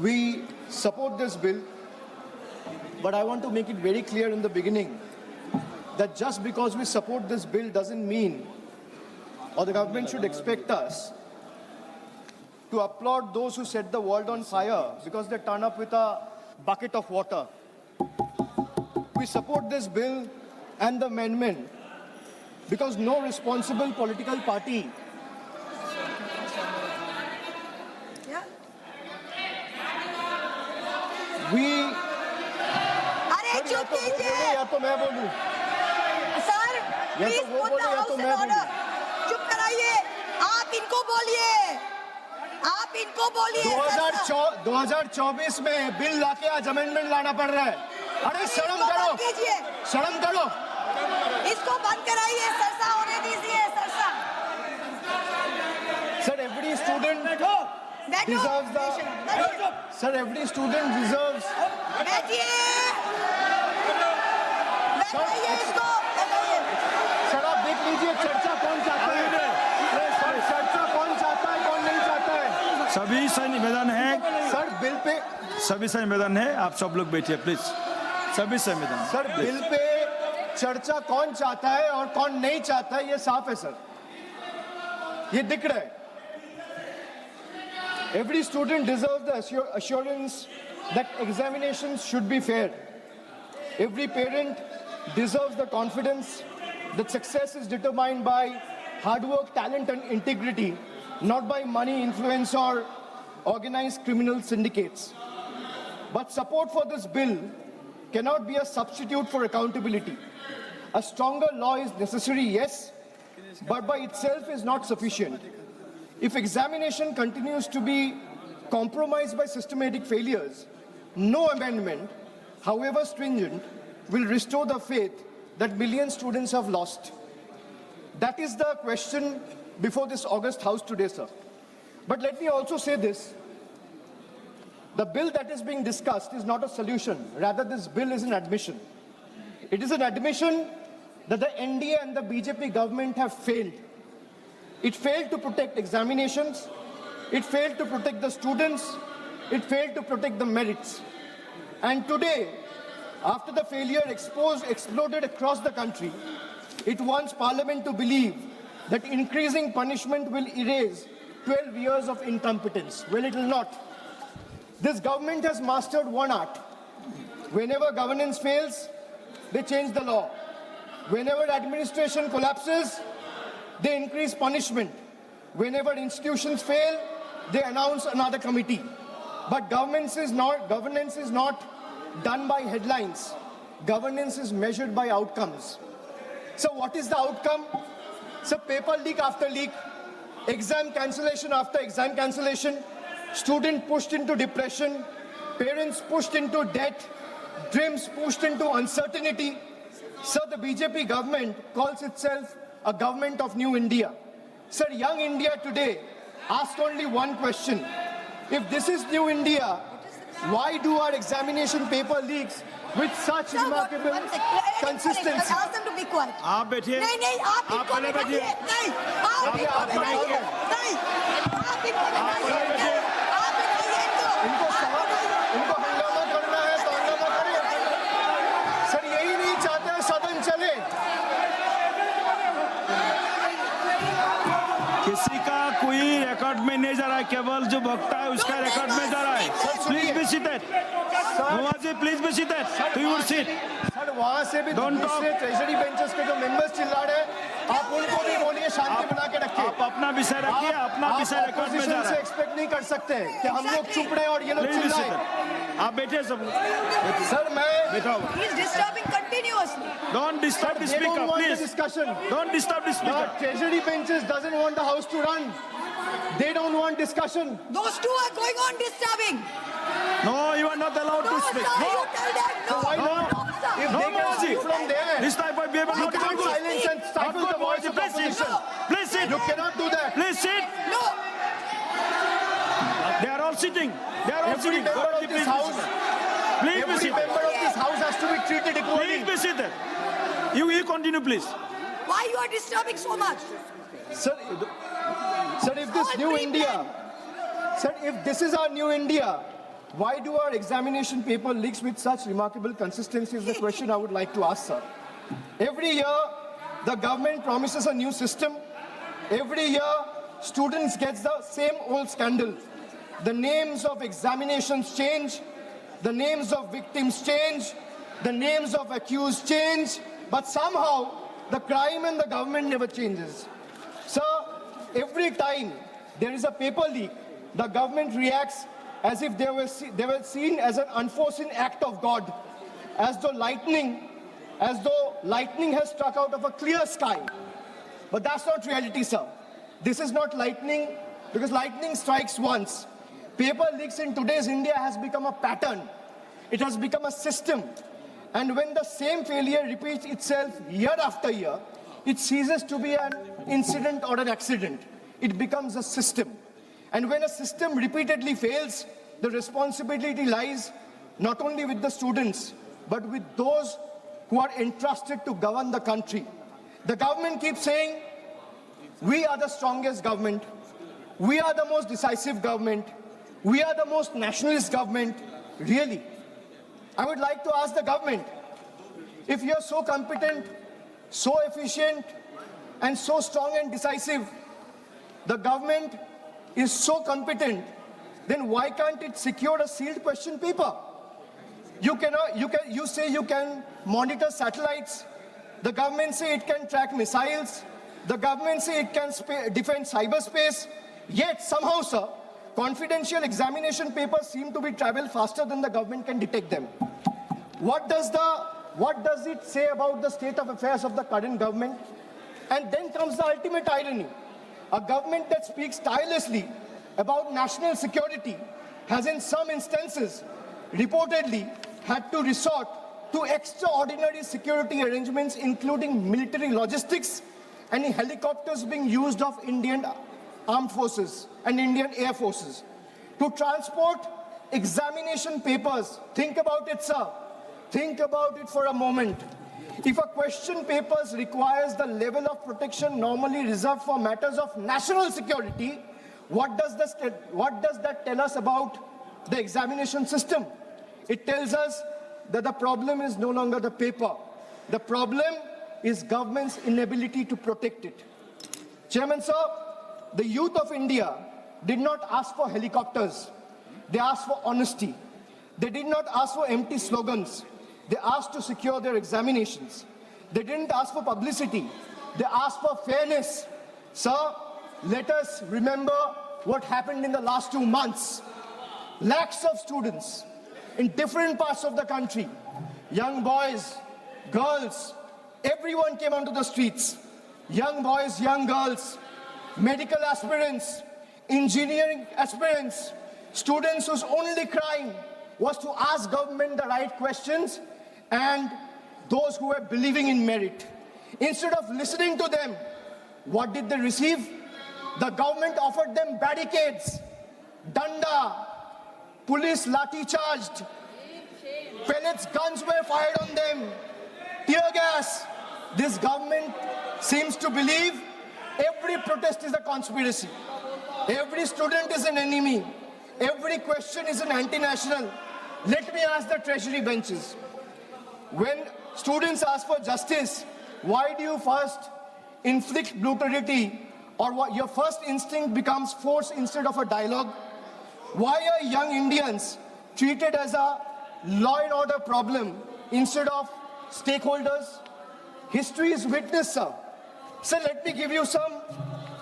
We support this bill, but I want to make it very clear in the beginning that just because we support this bill doesn't mean, or the government should expect us to applaud those who set the world on fire because they turn up with a bucket of water. We support this bill and the amendment because no responsible political party अरे चुप कीजिए या तो मैं बोलूं sir या please तो वो पुट द बोले या हाउस तो इन मैं ऑर्डर बोलूं। चुप कराइए आप इनको बोलिए 2024 में बिल लाके आज अमेंडमेंट लाना पड़ रहा है। अरे शर्म करो, शर्म करो। इसको बंद कराइए सरसा होने दीजिए सरसा sir every student deserves the sir every student deserves बैठिए बैठाइए इसको सर आप देख लीजिए चर्चा कौन चाहता है, चर्चा कौन चाहता है कौन नहीं चाहता है। सभी से निवेदन है सर बिल पे सभी से निवेदन है आप सब लोग बैठिए प्लीज। सभी से निवेदन सर बिल पे चर्चा कौन चाहता है और कौन नहीं चाहता है ये साफ है सर, ये दिख रहा है। Every student deserves the assurance that examinations should be fair. Every parent deserves the confidence that success is determined by hard work, talent and integrity, not by money, influence or organized criminal syndicates. But support for this bill cannot be a substitute for accountability. A stronger law is necessary, yes, but by itself is not sufficient. If examination continues to be compromised by systematic failures, no amendment, however stringent, will restore the faith that million students have lost. That is the question before this August House today, sir. But let me also say this. The bill that is being discussed is not a solution. Rather, this bill is an admission. It is an admission that the NDA and the BJP government have failed. It failed to protect examinations. It failed to protect the students. It failed to protect the merits. And today, after the failure exploded across the country, it wants Parliament to believe that increasing punishment will erase 12 years of incompetence. Well, it will not. This government has mastered one art. Whenever governance fails, they change the law. Whenever administration collapses, they increase punishment. Whenever institutions fail, they announce another committee. But governance is not done by headlines. Governance is measured by outcomes. So what is the outcome? So paper leak after leak, exam cancellation after exam cancellation, student pushed into depression, parents pushed into debt, dreams pushed into uncertainty. So the BJP government calls itself a government of new India. Sir, young India today asks only one question. If this is new India, why do our examination paper leaks with such remarkable consistency? Ask them to be quiet. आप बैठिए। नहीं आप इनको पहले बैठिए। नहीं आप इनको बैठाइए। नहीं आप इनको बैठाइए। आप बैठाइए इनको हंगामा करना है तो हंगामा करिए। सर यही नहीं चाहते सदन चले। किसी का कोई रिकॉर्ड में नहीं जा रहा है, केवल जो भक्ता है उसका रिकॉर्ड में जा रहा है। Please be seated. जी please be seated to your seat. Sir वहाँ से भी दूसरे ट्रेजरी बेंचेस के जो मेंबर्स चिल्ला रहे हैं, आप उनको भी बोलिए शांति बना के रखिए। आप अपना विषय रखिए, अपना विषय रिकॉर्ड में जा रहा से है। एक्सपेक्ट नहीं कर सकते कि हम लोग चुप रहे और ये लोग चिल्लाएं। आप बैठे सब। सर मैं बैठाओ। He is disturbing continuously. Don't disturb the speaker, please. Discussion. Don't disturb the speaker. The treasury benches doesn't want the house to run. They don't want discussion. Those two are going on disturbing. No, you are not allowed to speak. Sir, No. you tell them no. Why not? No, sir. If No, they can no, speak see. from there, This type of behavior you not cannot good. silence and stifle the voice of Please sit. opposition. Please sit. You cannot do that. Please sit. No. They are all sitting. They are all Every sitting. member of this house, Please be every seated. member of this house has to be treated equally. Please be seated. You continue, please. Why you are disturbing so much? Sir, if this All new free India, sir, if this is our new India, Why do our examination paper leaks with such remarkable consistency is the question I would like to ask, sir. Every year, the government promises a new system. Every year, students get the same old scandal. The names of examinations change, the names of victims change, the names of accused change, but somehow the crime and the government never changes. Sir, every time there is a paper leak, the government reacts as if they were seen as an unforeseen act of God, as though lightning has struck out of a clear sky. But that's not reality, sir. This is not lightning, because lightning strikes once. Paper leaks in today's India has become a pattern. It has become a system. And when the same failure repeats itself year after year, it ceases to be an incident or an accident. It becomes a system. And when a system repeatedly fails, the responsibility lies not only with the students, but with those who are entrusted to govern the country. The government keeps saying, we are the strongest government, we are the most decisive government, we are the most nationalist government. Really? I would like to ask the government, if you're so competent, so efficient, and so strong and decisive, the government is so competent, then why can't it secure a sealed question paper? You say you can monitor satellites. The government say it can track missiles. The government say it can defend cyberspace. Yet somehow, sir, confidential examination papers seem to be travel faster than the government can detect them. What does it say about the state of affairs of the current government? And then comes the ultimate irony. A government that speaks tirelessly about national security has in some instances reportedly had to resort to extraordinary security arrangements, including military logistics and helicopters being used of Indian armed forces and Indian air forces to transport examination papers. Think about it, sir. Think about it for a moment. If a question paper requires the level of protection normally reserved for matters of national security, what does that tell us about the examination system? It tells us that the problem is no longer the paper. The problem is government's inability to protect it. Chairman, sir, the youth of India did not ask for helicopters. They asked for honesty. They did not ask for empty slogans. They asked to secure their examinations. They didn't ask for publicity. They asked for fairness. Sir, let us remember what happened in the last 2 months. Lakhs of students in different parts of the country, young boys, girls, everyone came onto the streets. Young boys, young girls, medical aspirants, engineering aspirants, students whose only crime was to ask government the right questions, and those who were believing in merit. Instead of listening to them, what did they receive? The government offered them barricades, danda, police lathi charged, pellets, guns were fired on them, tear gas. This government seems to believe every protest is a conspiracy. Every student is an enemy. Every question is an anti-national. Let me ask the treasury benches. When students ask for justice, why do you first inflict brutality, or what your first instinct becomes force instead of a dialogue? Why are young Indians treated as a law and order problem instead of stakeholders? History is witness, sir. Sir, let me give you some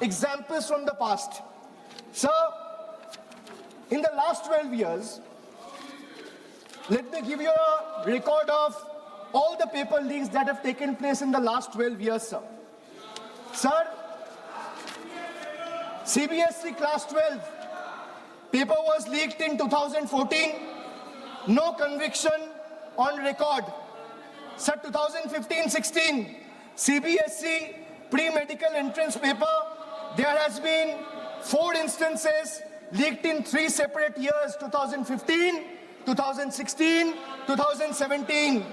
examples from the past. Sir, in the last 12 years, let me give you a record of all the paper leaks that have taken place in the last 12 years, sir. Sir, CBSE Class 12 paper was leaked in 2014. No conviction on record. Sir, 2015-16, CBSE pre-medical entrance paper, there has been 4 instances leaked in 3 separate years, 2015, 2016, 2017.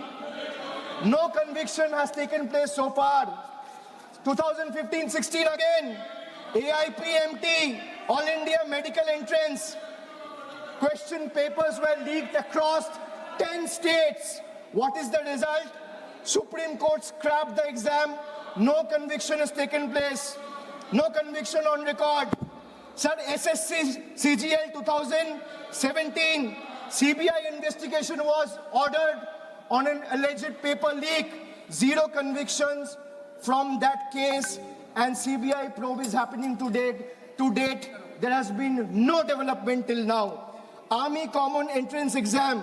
No conviction has taken place so far. 2015-16 again, AIPMT, All India Medical Entrance. question papers were leaked across 10 states. What is the result? Supreme Court scrapped the exam. No conviction has taken place. No conviction on record. Sir, SSC CGL 2017, CBI investigation was ordered on an alleged paper leak. 0 convictions from that case, and CBI probe is happening to date. To date, there has been no development till now. Army Common Entrance Exam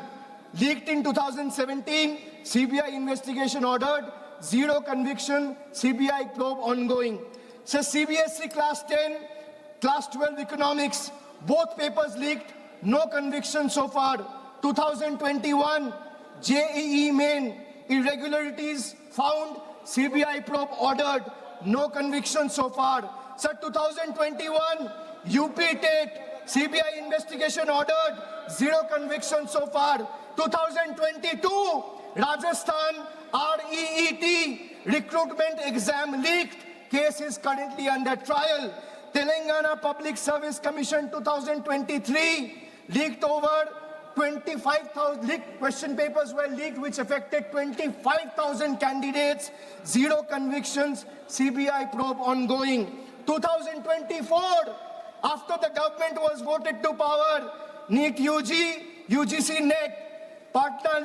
leaked in 2017, CBI investigation ordered, 0 conviction, CBI probe ongoing. So CBSE Class 10, Class 12 Economics, both papers leaked, no conviction so far. 2021, JEE Main, irregularities found, CBI probe ordered, no conviction so far. So 2021, UP TET, CBI investigation ordered, 0 conviction so far. 2022, Rajasthan REET recruitment exam leaked, case is currently under trial. Telangana Public Service Commission 2023 leaked over 25,000 question papers were leaked which affected 25,000 candidates, 0 convictions, CBI probe ongoing. 2024, after the government was voted to power, NEET UG, UGC NET, Patna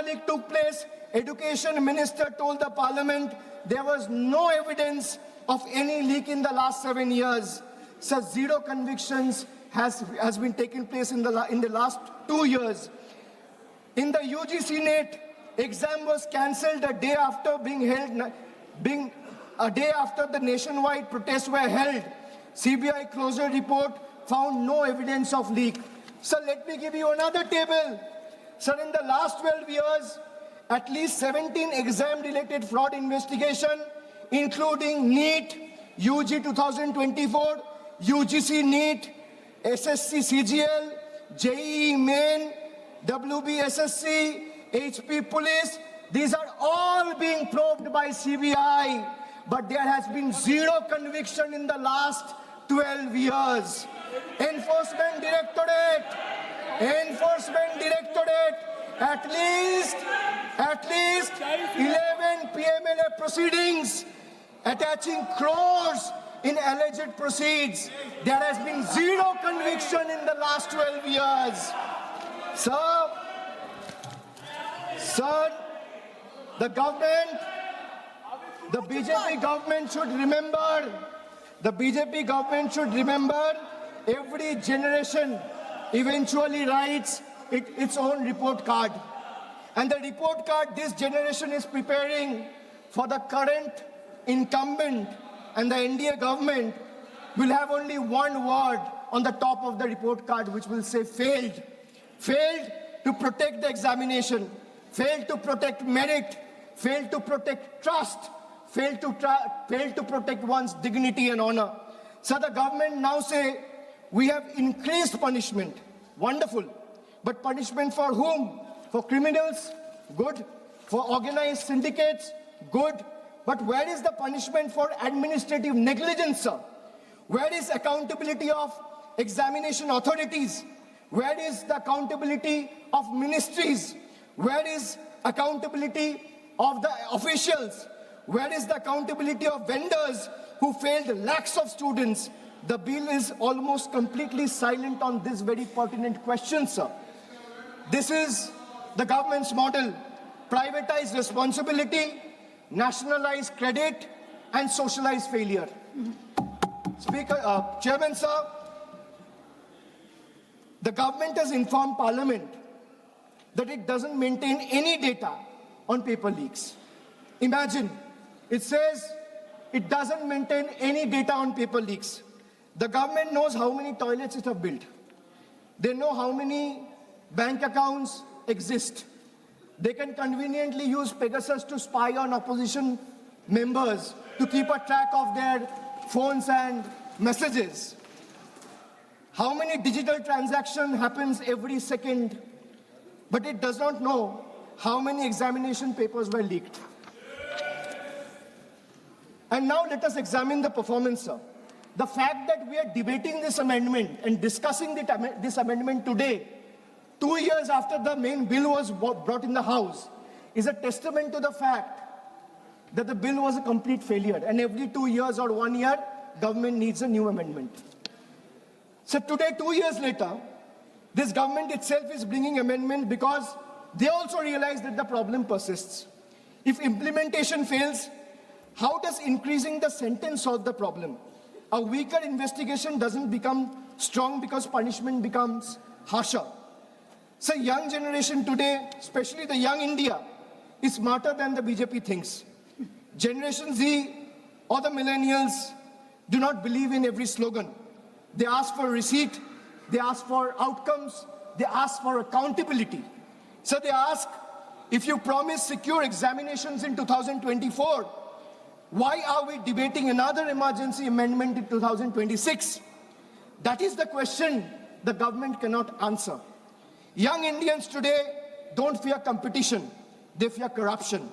leak took place. Education Minister told the Parliament there was no evidence of any leak in the last 7 years. So 0 convictions has been taking place in the last 2 years. In the UGC NET, exam was cancelled a day after the nationwide protests were held. CBI closure report found no evidence of leak. So let me give you another table. Sir, in the last 12 years, at least 17 exam-related fraud investigation, including NEET, UG 2024, UGC NEET, SSC CGL, JEE Main, WBSSC, HP Police. These are all being probed by CBI, but there has been 0 conviction in the last 12 years. Enforcement Directorate, at least 11 PMLA proceedings attaching crores in alleged proceeds. There has been 0 conviction in the last 12 years. Sir, the BJP government should remember, every generation eventually writes its own report card. And the report card this generation is preparing for the current incumbent and the NDA government will have only one word on the top of the report card, which will say failed. Failed to protect the examination, failed to protect merit, failed to protect trust, failed to protect one's dignity and honor. So the government now say, we have increased punishment. Wonderful. But punishment for whom? For criminals? Good. For organized syndicates? Good. But where is the punishment for administrative negligence, sir? Where is accountability of examination authorities? Where is the accountability of ministries? Where is accountability of the officials? Where is the accountability of vendors who failed lakhs of students? The bill is almost completely silent on this very pertinent question, sir. This is the government's model: privatize responsibility, nationalize credit, and socialize failure. Chairman, sir, the government has informed Parliament that it doesn't maintain any data on paper leaks. Imagine, it says it doesn't maintain any data on paper leaks. The government knows how many toilets it has built. They know how many bank accounts exist. They can conveniently use Pegasus to spy on opposition members, to keep a track of their phones and messages. How many digital transactions happens every second, but it does not know how many examination papers were leaked. And now let us examine the performance, sir. the fact that we are debating this amendment and discussing this amendment today, 2 years after the main bill was brought in the House, is a testament to the fact that the bill was a complete failure, and every 2 years or 1 year, government needs a new amendment. So today, 2 years later, this government itself is bringing amendment because they also realize that the problem persists. If implementation fails, how does increasing the sentence solve the problem? A weaker investigation doesn't become strong because punishment becomes harsher. So young generation today, especially the young India, is smarter than the BJP thinks. Generation Z or the millennials do not believe in every slogan. They ask for receipt, they ask for outcomes, they ask for accountability. So they ask, if you promise secure examinations in 2024, why are we debating another emergency amendment in 2026? That is the question the government cannot answer. Young Indians today don't fear competition, they fear corruption.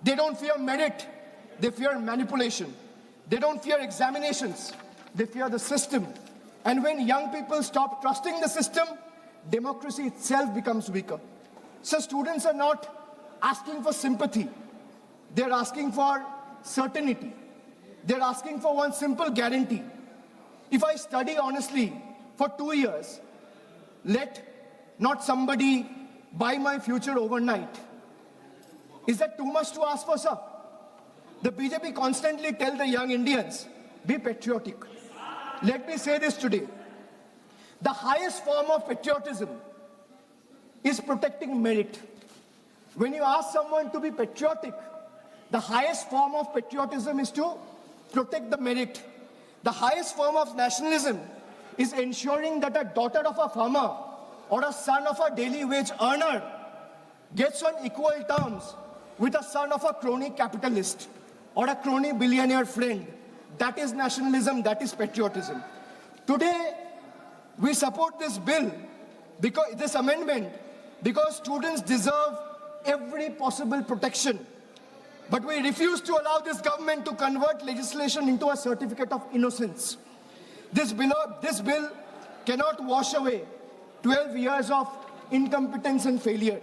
They don't fear merit, they fear manipulation. They don't fear examinations, they fear the system. And when young people stop trusting the system, democracy itself becomes weaker. So students are not asking for sympathy, they're asking for certainty. They're asking for one simple guarantee. If I study honestly for 2 years, let not somebody buy my future overnight. Is that too much to ask for, sir? The BJP constantly tell the young Indians, be patriotic. Let me say this today. The highest form of patriotism is protecting merit. When you ask someone to be patriotic, the highest form of patriotism is to protect the merit. The highest form of nationalism is ensuring that a daughter of a farmer or a son of a daily wage earner gets on equal terms with a son of a crony capitalist or a crony billionaire friend. That is nationalism, that is patriotism. Today, we support this bill, this amendment, because students deserve every possible protection. But we refuse to allow this government to convert legislation into a certificate of innocence. This bill cannot wash away 12 years of incompetence and failure.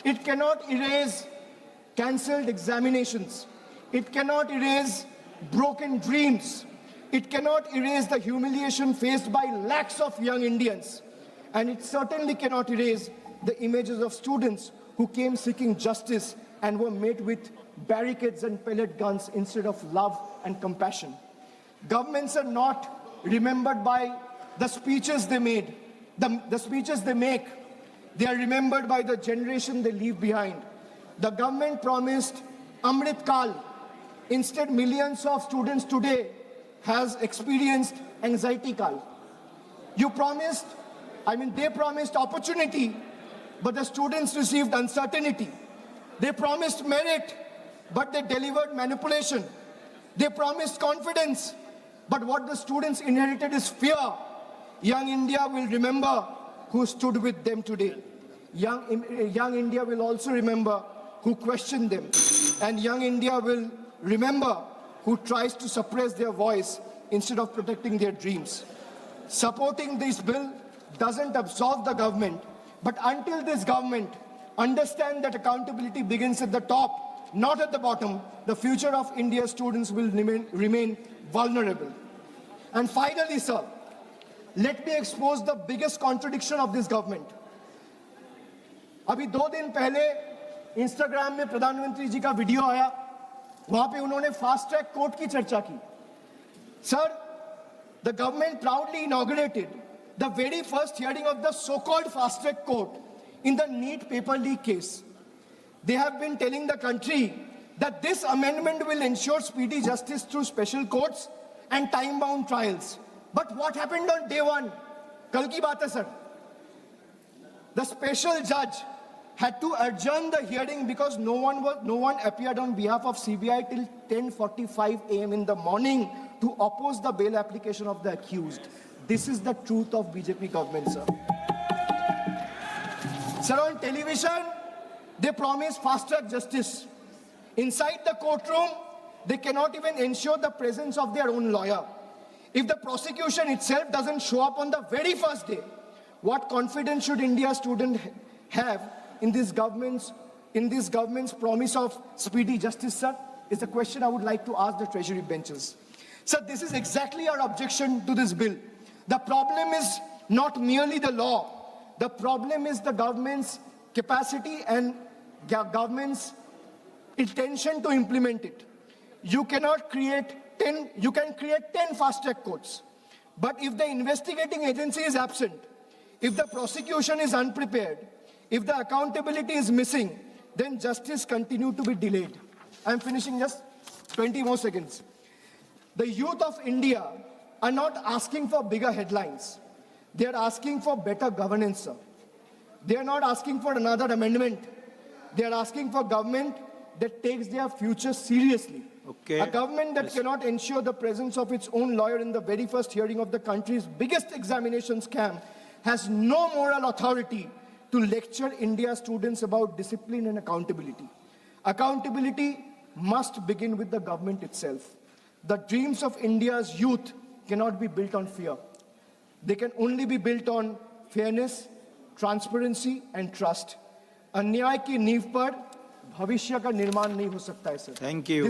It cannot erase cancelled examinations. It cannot erase broken dreams. It cannot erase the humiliation faced by lakhs of young Indians. And it certainly cannot erase the images of students who came seeking justice and were met with barricades and pellet guns instead of love and compassion. Governments are not remembered by the speeches they made, the speeches they make. They are remembered by the generation they leave behind. The government promised Amrit Kal. Instead, millions of students today has experienced anxiety Kal. They promised opportunity, but the students received uncertainty. They promised merit, but they delivered manipulation. They promised confidence, but what the students inherited is fear. Young India will remember who stood with them today. Young India will also remember who questioned them. And young India will remember who tries to suppress their voice instead of protecting their dreams. Supporting this bill doesn't absolve the government, but until this government understands that accountability begins at the top, not at the bottom, the future of India's students will remain vulnerable. And finally, sir, let me expose the biggest contradiction of this government. अभी 2 दिन पहले Instagram में प्रधानमंत्री जी का video आया, वहां पे उन्होंने फास्ट ट्रैक कोर्ट की चर्चा की. Sir, the government proudly inaugurated the very first hearing of the so-called fast track court in the NEET paper leak case. They have been telling the country that this amendment will ensure speedy justice through special courts and time-bound trials. But what happened on day one? Kal ki baat hai, sir. The special judge had to adjourn the hearing because no one appeared on behalf of CBI till 10:45 a.m. in the morning to oppose the bail application of the accused. This is the truth of BJP government, sir. Sir, on television, they promise fast-track justice. Inside the courtroom, they cannot even ensure the presence of their own lawyer. If the prosecution itself doesn't show up on the very first day, what confidence should India student have in this government's promise of speedy justice, sir? Is the question I would like to ask the Treasury benches. Sir, this is exactly our objection to this bill. The problem is not merely the law. The problem is the government's capacity and government's intention to implement it. You can create 10 fast-track courts. But if the investigating agency is absent, if the prosecution is unprepared, if the accountability is missing, then justice continues to be delayed. I'm finishing just 20 more seconds. The youth of India are not asking for bigger headlines. They are asking for better governance, sir. They are not asking for another amendment. They are asking for government that takes their future seriously. Okay. A government that cannot ensure the presence of its own lawyer in the very first hearing of the country's biggest examination scam has no moral authority to lecture India students about discipline and accountability. Accountability must begin with the government itself. The dreams of India's youth cannot be built on fear. They can only be built on fairness, transparency and trust. अन्याय की नींव पर भविष्य का निर्माण नहीं हो सकता है, सर. Thank you.